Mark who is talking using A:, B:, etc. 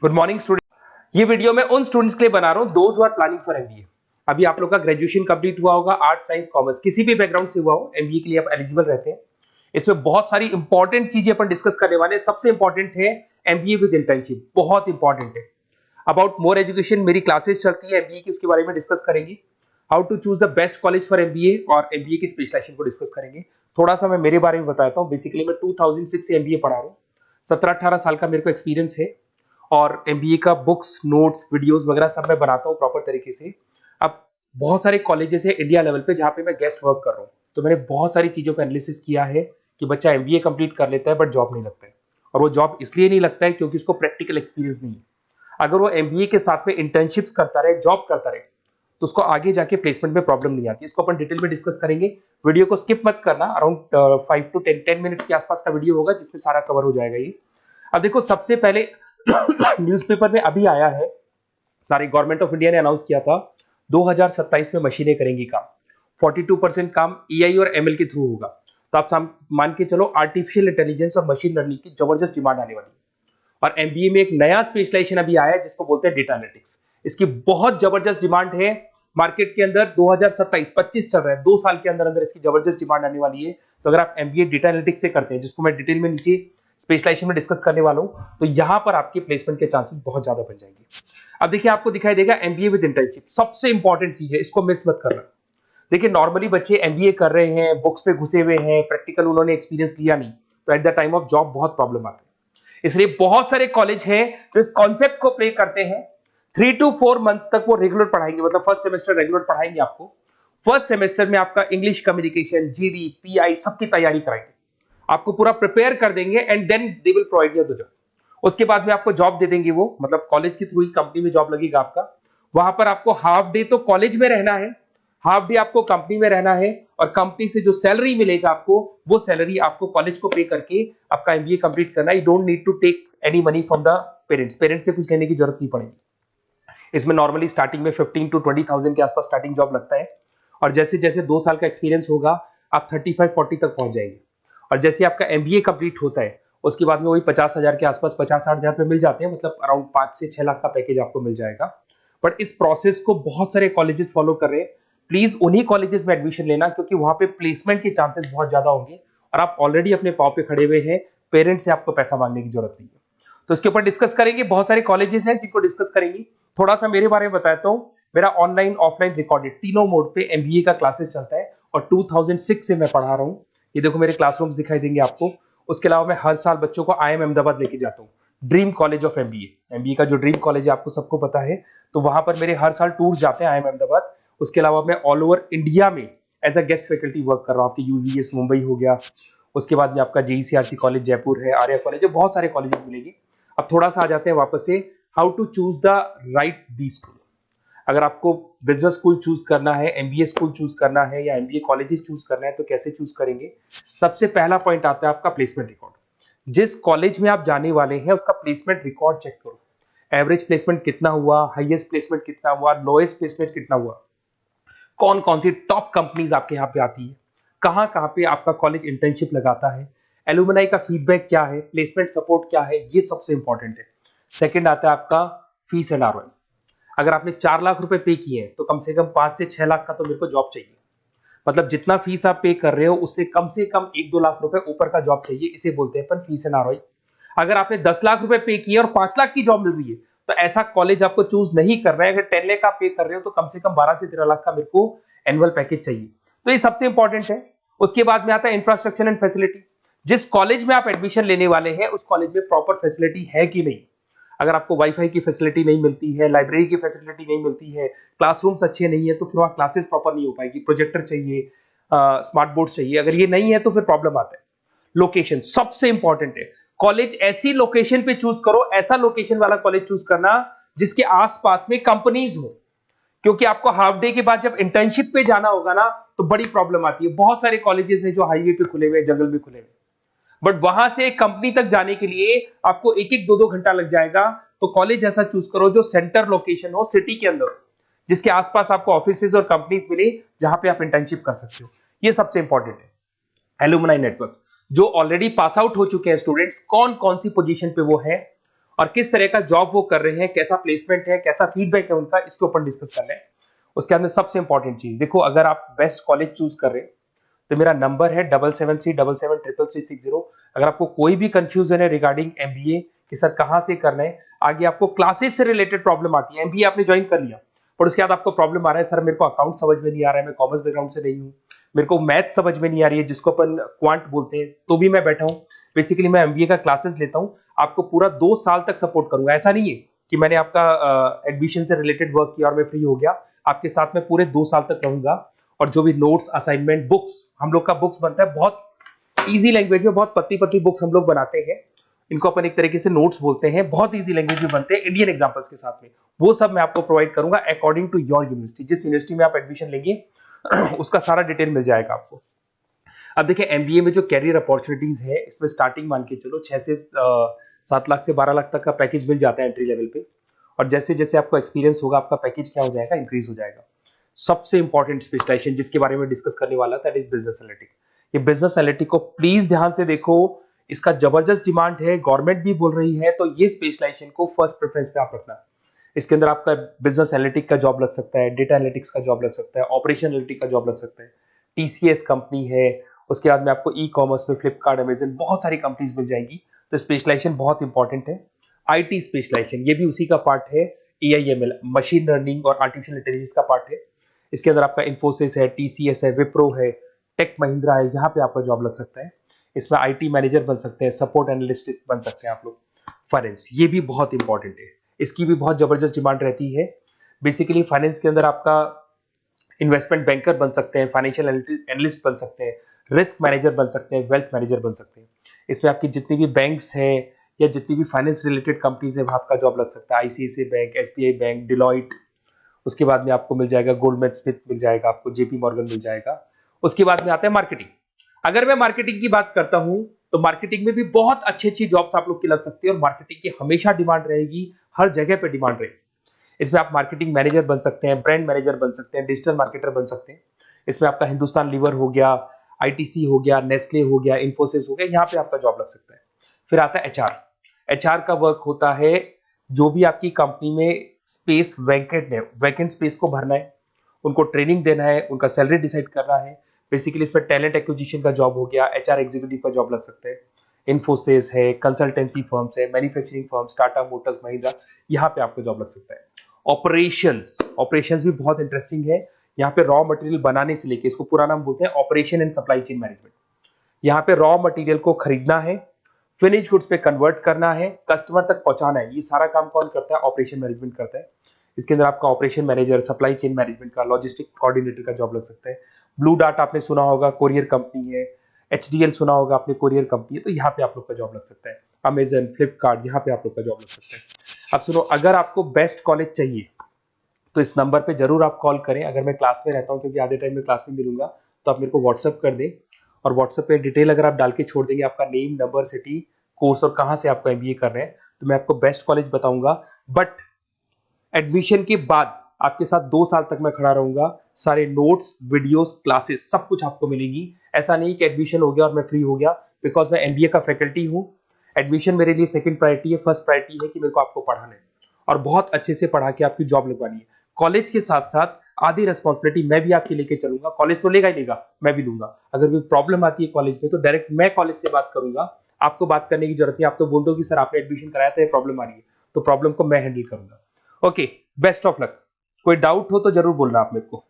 A: Good morning student. ये video मैं उन स्टूडेंट्स के लिए बना रहा हूं those who are planning for MBA. अभी आप लोग का ग्रेजुएशन कंप्लीट हुआ होगा, आर्ट साइंस कॉमर्स किसी भी बैकग्राउंड से हुआ हो, एमबीए के लिए आप एलिजिबल रहते हैं। इसमें बहुत सारी इंपॉर्टेंट चीजें अपन डिस्कस करने वाले हैं। सबसे इंपॉर्टेंट है एमबीए विद इंटर्नशिप, बहुत इंपॉर्टेंट है। अबाउट मोर एजुकेशन मेरी क्लासेस चलती है एमबीए की, उसके बारे में डिस्कस करेंगे। How to choose the best college for MBA और एमबीए की स्पेशलाइजेशन को डिस्कस करेंगे। थोड़ा सा मैं मेरे बारे में बताता हूँ। बेसिकली मैं 2006 से एमबीए पढ़ा रहा हूँ। 17-18 साल का मेरे को एक्सपीरियंस है और एमबीए का बुक्स, नोट्स, वीडियोस वगैरह सब मैं बनाता हूँ प्रॉपर तरीके से। अब बहुत सारे कॉलेजेस है इंडिया लेवल पे जहाँ पे मैं गेस्ट वर्क कर रहा हूँ, तो मैंने बहुत सारी चीजों का एनालिसिस किया है कि बच्चा एमबीए कंप्लीट कर लेता है बट जॉब नहीं लगता है। और वो जॉब इसलिए नहीं लगता है क्योंकि उसको प्रैक्टिकल एक्सपीरियंस नहीं है। अगर वो एमबीए के साथ में इंटर्नशिप्स करता रहे, जॉब करता रहे, तो उसको आगे जाके प्लेसमेंट में प्रॉब्लम नहीं आती। इसको अपन डिटेल में डिस्कस करेंगे। वीडियो को स्किप मत करना। अराउंड 5 to 10 मिनट्स के आसपास का वीडियो होगा जिसमें सारा कवर हो जाएगा ये। अब देखो, सबसे पहले न्यूज़पेपर में अभी आया है, सारे गवर्नमेंट ऑफ इंडिया ने अनाउंस किया था 2027 में मशीनें करेंगी काम। 42% काम एआई और एमएल के थ्रू होगा। तो आप मान के चलो आर्टिफिशियल इंटेलिजेंस और मशीन लर्निंग की जबरदस्त डिमांड आने वाली है। और एमबीए में एक नया स्पेशलाइजेशन अभी आया है जिसको बोलते हैं डेटा एनालिटिक्स। इसकी बहुत जबरदस्त डिमांड है मार्केट के अंदर। 2027-25 चल रहा है, 2 साल के अंदर अंदर इसकी जबरदस्त डिमांड आने वाली है। तो अगर आप एमबीए डेटा एनालिटिक्स से करते हैं, जिसको मैं डिटेल में नीचे स्पेशलाइजेशन में डिस्कस करने वाला हूं, तो यहां पर आपके प्लेसमेंट के चांसेस बहुत ज्यादा बन जाएंगे। अब देखिए, आपको दिखाई देगा एमबीए विद इंटर्नशिप सबसे इंपॉर्टेंट चीज है, इसको मिस मत करना। देखिए, नॉर्मली बच्चे एमबीए कर रहे हैं, बुक्स पे घुसे हुए हैं, प्रैक्टिकल उन्होंने एक्सपीरियंस लिया नहीं, तो at the time of job बहुत प्रॉब्लम आती है। इसलिए बहुत सारे कॉलेज हैं जो इस कॉन्सेप्ट को प्ले करते हैं। 3 to 4 मंथ्स तक वो रेगुलर पढ़ाएंगे, मतलब फर्स्ट सेमेस्टर रेगुलर पढ़ाएंगे आपको। फर्स्ट सेमेस्टर में आपका इंग्लिश कम्युनिकेशन, जीडी, पीआई सबकी तैयारी कराएंगे, आपको पूरा प्रिपेयर कर देंगे and then they will provide you the job. उसके बाद में आपको जॉब दे देंगे वो, मतलब कॉलेज के थ्रू ही कंपनी में जॉब लगेगा आपका। वहां पर आपको हाफ डे तो कॉलेज में रहना है, हाफ डे आपको कंपनी में रहना है, और कंपनी से जो सैलरी मिलेगा आपको, वो सैलरी आपको कॉलेज को पे करके आपका एमबीए कंप्लीट करना है। You don't need to take any money from the parents से कुछ लेने की जरूरत नहीं पड़ेगी। इसमें नॉर्मली स्टार्टिंग में 15 to 20,000 के आसपास स्टार्टिंग जॉब लगता है, और जैसे जैसे 2 साल का एक्सपीरियंस होगा आप 35-40 तक पहुंच जाएंगे। और जैसे आपका एमबीए कंप्लीट होता है उसके बाद में वही 50,000 के आसपास, 50-60 हजार पे मिल जाते हैं, मतलब अराउंड 5 से 6 लाख का पैकेज आपको मिल जाएगा। बट इस प्रोसेस को बहुत सारे कॉलेजेस फॉलो कर रहे हैं। प्लीज उन्हीं कॉलेजेस में एडमिशन लेना, क्योंकि वहां पे प्लेसमेंट के चांसेस बहुत ज्यादा होंगे और आप ऑलरेडी अपने पांव पे खड़े हुए हैं, पेरेंट्स से आपको पैसा मांगने की जरूरत नहीं है। तो इसके ऊपर डिस्कस करेंगे। बहुत सारे कॉलेजेस हैं जिनको डिस्कस करेंगे। थोड़ा सा मेरे बारे में बताता हूँ। मेरा ऑनलाइन, ऑफलाइन, रिकॉर्डेड तीनों मोड पे एमबीए का क्लासेस चलता है और 2006 से मैं पढ़ा रहा हूँ। ये देखो, मेरे क्लासरूम्स दिखाई देंगे आपको। उसके अलावा मैं हर साल बच्चों को आईएम अहमदाबाद लेके जाता हूँ, dream college of MBA. MBA का जो ड्रीम कॉलेज है आपको सबको पता है, तो वहां पर मेरे हर साल टूर जाते हैं आईएम अहमदाबाद। उसके अलावा मैं ऑल ओवर इंडिया में as a guest faculty work कर रहा हूँ। आपके यूवीएस मुंबई हो गया, उसके बाद में आपका जेईसीआरसी कॉलेज जयपुर है, आर्या कॉलेज है, बहुत सारे कॉलेजेस मिलेंगे। अब थोड़ा सा आ जाते हैं वापस से, how to choose the right B school. अगर आपको बिजनेस स्कूल चूज करना है, एमबीए स्कूल चूज करना है, या एमबीए कॉलेजेस चूज करना है, तो कैसे चूज करेंगे। सबसे पहला पॉइंट आता है आपका प्लेसमेंट रिकॉर्ड। जिस कॉलेज में आप जाने वाले हैं उसका प्लेसमेंट रिकॉर्ड चेक करो। एवरेज प्लेसमेंट कितना हुआ, हाईएस्ट प्लेसमेंट कितना हुआ, लोएस्ट प्लेसमेंट कितना हुआ, कौन कौन सी टॉप कंपनीज आपके यहाँ पे आती है, कहाँ कहाँ पे आपका कॉलेज इंटर्नशिप लगाता है, एलुमनाई का फीडबैक क्या है, प्लेसमेंट सपोर्ट क्या है, ये सबसे इंपॉर्टेंट है। सेकंड आता है आपका फीस एंड आरओआई। अगर आपने 4 लाख रुपए पे किए हैं तो कम से कम 5 से 6 लाख का तो मेरे को जॉब चाहिए। मतलब जितना फीस आप पे कर रहे हो उससे कम से कम 1-2 लाख रुपए ऊपर का जॉब चाहिए, इसे बोलते हैं अपन फीस एंड आरओआई। अगर आपने 10 लाख रुपए पे किए और 5 लाख की जॉब मिल रही है तो ऐसा कॉलेज आपको चूज नहीं कर रहा है। अगर 10 लाख आप पे कर रहे हो तो कम से कम 12 से 13 लाख का मेरे को एनुअल पैकेज चाहिए। तो ये सबसे इंपॉर्टेंट है। उसके बाद में आता है इंफ्रास्ट्रक्चर एंड फैसिलिटी। जिस कॉलेज में आप एडमिशन लेने वाले हैं उस कॉलेज में प्रॉपर फैसिलिटी है कि नहीं। अगर आपको वाईफाई की फैसिलिटी नहीं मिलती है, लाइब्रेरी की फैसिलिटी नहीं मिलती है, क्लासरूम्स अच्छे नहीं है, तो फिर वहां क्लासेस प्रॉपर नहीं हो पाएगी। प्रोजेक्टर चाहिए, स्मार्ट बोर्ड चाहिए। अगर ये नहीं है तो फिर प्रॉब्लम आता है। लोकेशन सबसे इंपॉर्टेंट है। कॉलेज ऐसी लोकेशन पे चूज करो, ऐसा लोकेशन वाला कॉलेज चूज करना जिसके आसपास में कंपनीज हो, क्योंकि आपको हाफ डे के बाद जब इंटर्नशिप पे जाना होगा ना तो बड़ी प्रॉब्लम आती है। बहुत सारे कॉलेजेस हैं जो हाईवे पे खुले हुए, जंगल में खुले हुए, बट वहां से कंपनी तक जाने के लिए आपको 1-1, 2-2 घंटा लग जाएगा। तो कॉलेज ऐसा चूज करो जो सेंटर लोकेशन हो, सिटी के अंदर, जिसके आसपास आपको ऑफिसेज और कंपनीज मिले जहां पे आप इंटर्नशिप कर सकते हो। ये सबसे इंपॉर्टेंट है। एलुमनाई नेटवर्क, जो ऑलरेडी पास आउट हो चुके हैं स्टूडेंट्स, कौन कौन सी पोजीशन पे वो है और किस तरह का जॉब वो कर रहे हैं, कैसा प्लेसमेंट है, कैसा फीडबैक है उनका, इसके ऊपर डिस्कस कर रहे हैं। उसके अंदर सबसे इंपॉर्टेंट चीज देखो, अगर आप बेस्ट कॉलेज चूज कर रहे हैं तो मेरा नंबर है 7737733360। अगर आपको कोई भी कंफ्यूजन है रिगार्डिंग एमबीए कि सर कहां से करना है, आगे आपको क्लासेस से रिलेटेड प्रॉब्लम आती है, एमबीए आपने ज्वाइन कर लिया पर उसके बाद आपको प्रॉब्लम आ रहा है सर मेरे को अकाउंट समझ में नहीं आ रहा है, मैं कॉमर्स बैकग्राउंड से नहीं हूँ, मेरे को मैथ समझ में नहीं आ रही है जिसको अपन क्वांट बोलते हैं, तो भी मैं बैठा हूँ, बेसिकली मैं एमबीए का क्लासेस लेता हूँ, आपको पूरा 2 साल तक सपोर्ट करूंगा। ऐसा नहीं है कि मैंने आपका एडमिशन से रिलेटेड वर्क किया और मैं फ्री हो गया, आपके साथ में पूरे 2 साल तक रहूंगा। और जो भी नोट्स, असाइनमेंट, बुक्स, हम लोग का बुक्स बनता है बहुत इजी लैंग्वेज में, बहुत पतली पतली बुक्स हम लोग बनाते हैं, इनको अपन एक तरीके से नोट्स बोलते हैं, बहुत इजी लैंग्वेज में बनते हैं इंडियन एग्जांपल्स के साथ में, वो सब मैं आपको प्रोवाइड करूंगा अकॉर्डिंग टू योर यूनिवर्सिटी। जिस यूनिवर्सिटी में आप एडमिशन लेंगे उसका सारा डिटेल मिल जाएगा आपको। अब देखिए एमबीए में जो कैरियर अपॉर्चुनिटीज है, इसमें स्टार्टिंग मान के चलो 6 से 7 लाख से 12 लाख तक का पैकेज मिल जाता है एंट्री लेवल पे, और जैसे जैसे आपको एक्सपीरियंस होगा आपका पैकेज क्या हो जाएगा, इंक्रीज हो जाएगा। सबसे इंपॉर्टेंट स्पेशलाइजेशन जिसके बारे में डिस्कस करने वाला दैट इज बिजनेस एनालिटिक्स। ये बिजनेस एनालिटिक्स को प्लीज ध्यान से देखो, इसका जबरदस्त डिमांड है, गवर्नमेंट भी बोल रही है, तो ये स्पेशलाइजेशन को फर्स्ट प्रेफरेंस पे आप रखना। इसके अंदर आपका बिजनेस एनालिटिक्स का जॉब लग सकता है, डेटा एनालिटिक्स का जॉब लग सकता है, ऑपरेशन एनालिटिक्स का जॉब लग सकता है, टीसीएस कंपनी है, उसके बाद में आपको ई कॉमर्स में फ्लिपकार्ट, अमेजन, बहुत सारी कंपनीज मिल जाएंगी। तो स्पेशलाइजेशन बहुत इंपॉर्टेंट है। आईटी स्पेशलाइजेशन ये भी उसी का पार्ट है, एआईएमएल, मशीन लर्निंग और आर्टिफिशियल इंटेलिजेंस का पार्ट है। इसके अंदर आपका इन्फोसिस है, टीसीएस है, विप्रो है, टेक महिंद्रा है, यहाँ पे आपका जॉब लग सकता है। इसमें आईटी मैनेजर बन सकते हैं, सपोर्ट एनालिस्ट बन सकते हैं आप लोग। फाइनेंस ये भी बहुत इंपॉर्टेंट है, इसकी भी बहुत जबरदस्त डिमांड रहती है। बेसिकली फाइनेंस के अंदर आपका इन्वेस्टमेंट बैंकर बन सकते हैं, फाइनेंशियल एनालिस्ट बन सकते हैं, रिस्क मैनेजर बन सकते हैं, वेल्थ मैनेजर बन सकते हैं। इसमें आपकी जितनी भी बैंक्स हैं या जितनी भी फाइनेंस रिलेटेड कंपनीज है वहां आपका जॉब लग सकता है, ICICI bank, SBI bank, Deloitte, उसके बाद में आपको मिल जाएगा गोल्डमैन स्मिथ मिल जाएगा, आपको जेपी मॉर्गन मिल जाएगा। उसके बाद में आता है मार्केटिंग। अगर मैं मार्केटिंग की बात करता हूं तो मार्केटिंग में भी बहुत अच्छी अच्छी जॉब्स आप लोग की लग सकती है, और मार्केटिंग की हमेशा डिमांड रहेगी, हर जगह पे डिमांड रहेगी। इसमें आप मार्केटिंग मैनेजर बन सकते हैं, ब्रांड मैनेजर बन सकते हैं, डिजिटल मार्केटर बन सकते हैं। इसमें आपका हिंदुस्तान लीवर हो गया, आईटीसी हो गया, नेस्ले हो गया, इन्फोसिस हो गया, यहाँ पे आपका जॉब लग सकता है। फिर आता है एचआर। एचआर का वर्क होता है जो भी आपकी कंपनी में स्पेस वैकेंट है, वैकेंट स्पेस को भरना है, उनको ट्रेनिंग देना है, उनका सैलरी डिसाइड करना है। बेसिकली इसमें टैलेंट एक्विजिशन का जॉब हो गया, एचआर एग्जीक्यूटिव का जॉब लग सकता है। इन्फोसिस है, कंसल्टेंसी फर्म्स है, manufacturing firms, Tata Motors, Mahindra, यहाँ पे आपको जॉब लग सकता है। ऑपरेशंस, ऑपरेशंस भी बहुत इंटरेस्टिंग है। यहाँ पे रॉ मटेरियल बनाने से लेके, इसको पूरा नाम बोलते हैं operation and supply chain management. यहाँ पे रॉ मटेरियल को खरीदना है, फिनिश गुड्स पे कन्वर्ट करना है, कस्टमर तक पहुंचाना है, ये सारा काम कौन करता है, ऑपरेशन मैनेजमेंट करता है। इसके अंदर आपका operation manager, supply chain management का, लॉजिस्टिक कोऑर्डिनेटर का जॉब लग सकता है। ब्लू डार्ट आपने सुना होगा, कोरियर कंपनी है। एचडीएल सुना होगा आपने, कोरियर कंपनी है, तो यहाँ पे आप लोग का जॉब लग सकता है। अमेजन, फ्लिपकार्ट, यहाँ पे आप लोग का जॉब लग सकता है। अब सुनो, अगर आपको बेस्ट कॉलेज चाहिए तो इस नंबर पे जरूर आप कॉल करें। अगर मैं क्लास में रहता हूँ, क्योंकि आधे टाइम में क्लास में मिलूंगा, तो आप मेरे को व्हाट्सअप कर दें, और व्हाट्सएप पे डिटेल अगर आप डाल के छोड़ देंगे, आपका नेम, नंबर, सिटी, कोर्स और कहां से आपको एमबीए कर रहे हैं, तो मैं आपको बेस्ट कॉलेज बताऊंगा। बट एडमिशन के बाद आपके साथ 2 साल तक मैं खड़ा रहूंगा, सारे नोट्स, वीडियोस, क्लासेस सब कुछ आपको मिलेंगी। ऐसा नहीं कि एडमिशन हो गया और मैं फ्री हो गया, बिकॉज मैं एमबीए का फैकल्टी हूं। एडमिशन मेरे लिए सेकंड प्रायोरिटी है, फर्स्ट प्रायोरिटी है कि मेरे को आपको पढ़ाना है और बहुत अच्छे से पढ़ा के आपकी जॉब लगवानी है। कॉलेज के साथ साथ आधी रिस्पॉन्सिबिलिटी मैं भी आपकी लेके चलूंगा, कॉलेज तो लेगा ही लेगा, मैं भी लूंगा। अगर कोई प्रॉब्लम आती है कॉलेज में तो डायरेक्ट मैं कॉलेज से बात करूंगा, आपको बात करने की जरूरत नहीं। आप तो बोल दो कि सर आपने एडमिशन कराया था, ये प्रॉब्लम आ रही है, तो प्रॉब्लम को मैं हैंडल करूंगा। Okay, best of luck. कोई डाउट हो तो जरूर बोलना आप मेरे को।